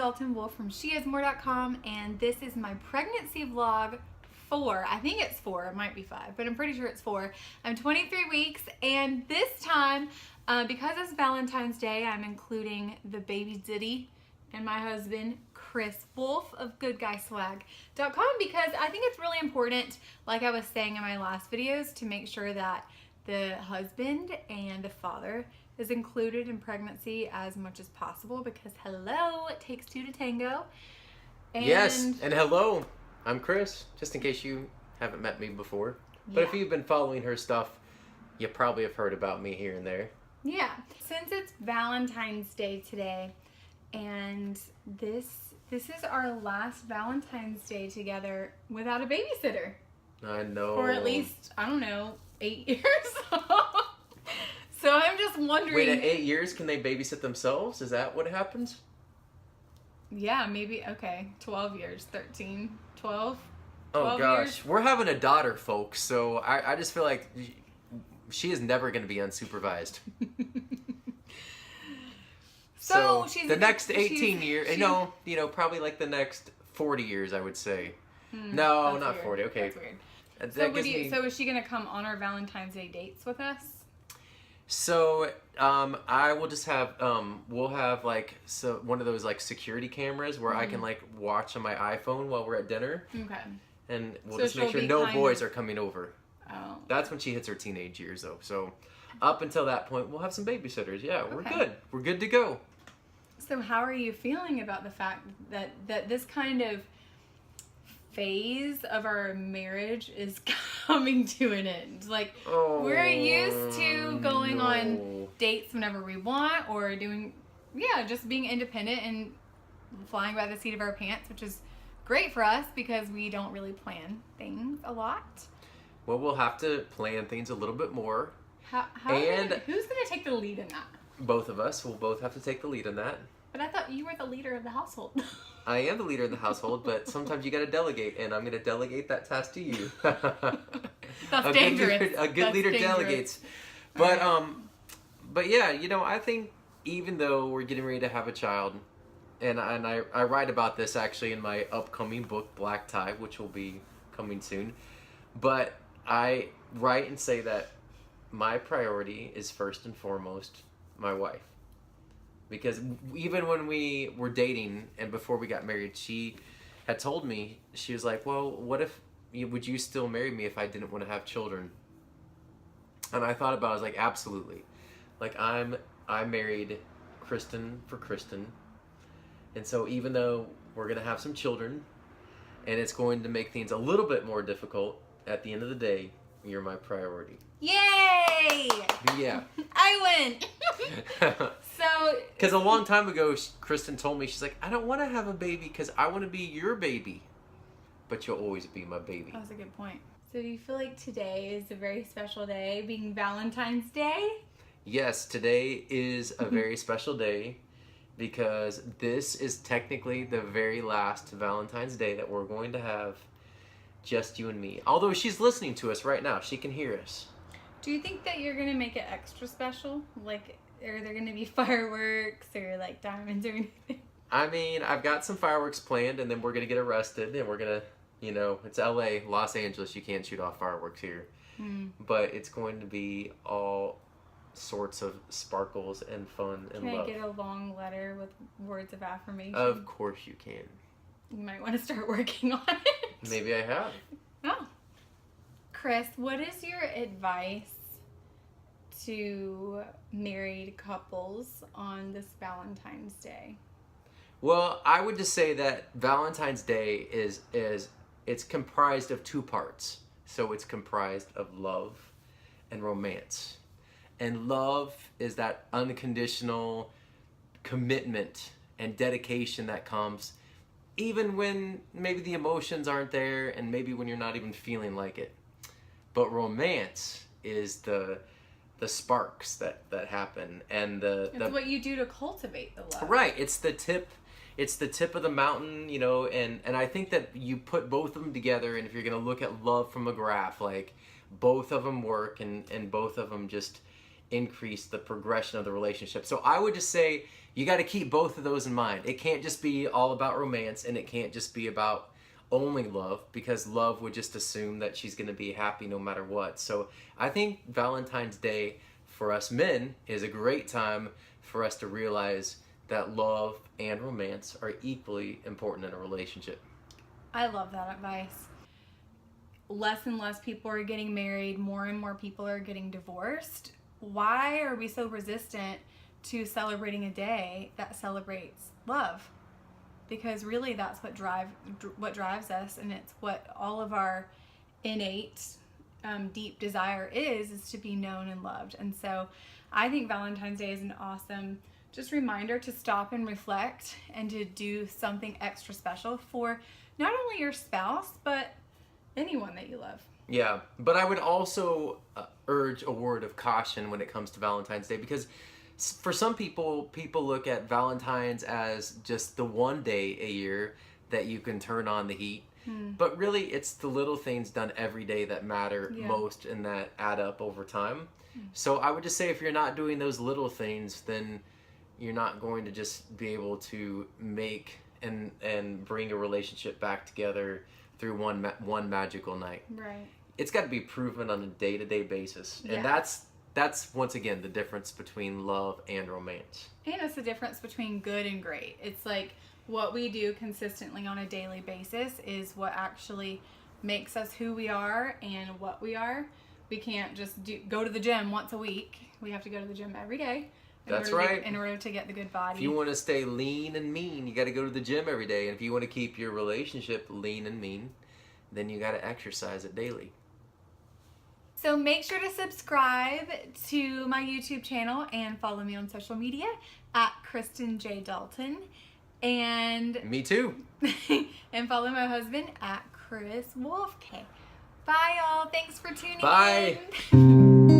Dalton Wolfe from sheismore.com, and this is my pregnancy vlog 4. I think it's 4, it might be 5, but I'm pretty sure it's 4. I'm 23 weeks, and this time, because it's Valentine's Day, I'm including the Babysitter and my husband, Kris, Wolfe of goodguyswag.com, because I think it's really important, like I was saying in my last videos, to make sure that the husband and the father is included in pregnancy as much as possible, because hello, it takes 2 to tango. And yes, and hello, I'm Kris, just in case you haven't met me before. But if you've been following her stuff, you probably have heard about me here and there. Yeah, since it's Valentine's Day today, and this is our last Valentine's Day together without a babysitter. I know. For at least, I don't know, 8 years. So I'm just wondering. Wait, at 8 years, can they babysit themselves? Is that what happens? Yeah, maybe, okay, 12 years, 13, 12. Oh gosh, years. We're having a daughter, folks, so I just feel like she is never going to be unsupervised. So she's the next 18 years, no, probably like the next 40 years, I would say. No, not weird. 40, okay. That's weird. So is she going to come on our Valentine's Day dates with us? So, I will just have, we'll have like, one of those like security cameras where I can like watch on my iPhone while we're at dinner. Okay. And we'll just make sure no boys are coming over. Oh. That's when she hits her teenage years though. So up until that point, we'll have some babysitters. Yeah, we're good. We're good to go. So how are you feeling about the fact that this kind of phase of our marriage is coming to an end? Like, we're used to going on dates whenever we want, or doing, just being independent and flying by the seat of our pants, which is great for us because we don't really plan things a lot. Well, we'll have to plan things a little bit more. Who's going to take the lead in that? Both of us will both have to take the lead in that. But I thought you were the leader of the household. I am the leader of the household, but sometimes you got to delegate, and I'm going to delegate that task to you. That's dangerous. A good leader delegates. But but yeah, I think even though we're getting ready to have a child, and I write about this actually in my upcoming book, Black Tie, which will be coming soon. But I write and say that my priority is first and foremost my wife. Because even when we were dating and before we got married, she had told me, she was like, well, would you still marry me if I didn't want to have children? And I thought about it, I was like, absolutely. Like, I married Kristen for Kristen. And so even though we're going to have some children and it's going to make things a little bit more difficult, at the end of the day, you're my priority. Yay! Yeah. I win! Because a long time ago, Kristen told me, she's like, I don't want to have a baby because I want to be your baby. But you'll always be my baby. That's a good point. So do you feel like today is a very special day, being Valentine's Day? Yes, today is a very special day because this is technically the very last Valentine's Day that we're going to have just you and me. Although she's listening to us right now. She can hear us. Do you think that you're going to make it extra special? Like, are there going to be fireworks or like diamonds or anything? I mean, I've got some fireworks planned, and then we're going to get arrested, and we're going to, it's LA, Los Angeles, you can't shoot off fireworks here. But it's going to be all sorts of sparkles and fun and love. Can I get a long letter with words of affirmation? Of course you can. You might want to start working on it. Maybe I have. Oh. Kris, what is your advice to married couples on this Valentine's Day? Well, I would just say that Valentine's Day is it's comprised of 2 parts. So it's comprised of love and romance. And love is that unconditional commitment and dedication that comes even when maybe the emotions aren't there and maybe when you're not even feeling like it. But romance is the sparks that happen, and it's what you do to cultivate the love. Right, it's the tip of the mountain, and I think that you put both of them together, and if you're going to look at love from a graph, like both of them work and both of them just increase the progression of the relationship. So I would just say you got to keep both of those in mind. It can't just be all about romance, and it can't just be about only love, because love would just assume that she's going to be happy no matter what. So I think Valentine's Day for us men is a great time for us to realize that love and romance are equally important in a relationship. I love that advice. Less and less people are getting married, more and more people are getting divorced. Why are we so resistant to celebrating a day that celebrates love? Because really that's what drives us, and it's what all of our innate deep desire is to be known and loved. And so I think Valentine's Day is an awesome just reminder to stop and reflect and to do something extra special for not only your spouse, but anyone that you love. Yeah, but I would also urge a word of caution when it comes to Valentine's Day, because for some people look at Valentine's as just the one day a year that you can turn on the heat. But really, it's the little things done every day that matter most and that add up over time. So I would just say, if you're not doing those little things, then you're not going to just be able to make and bring a relationship back together through one magical night. Right. It's got to be proven on a day-to-day basis. And that's once again the difference between love and romance. And it's the difference between good and great. It's like what we do consistently on a daily basis is what actually makes us who we are and what we are. We can't just go to the gym once a week. We have to go to the gym every day. That's right. In order to get the good body. If you want to stay lean and mean, you got to go to the gym every day. And if you want to keep your relationship lean and mean, then you got to exercise it daily. So make sure to subscribe to my YouTube channel and follow me on social media at Kristen J. Dalton. And me too. and follow my husband at Wolfe. Bye, y'all. Thanks for tuning in. Bye.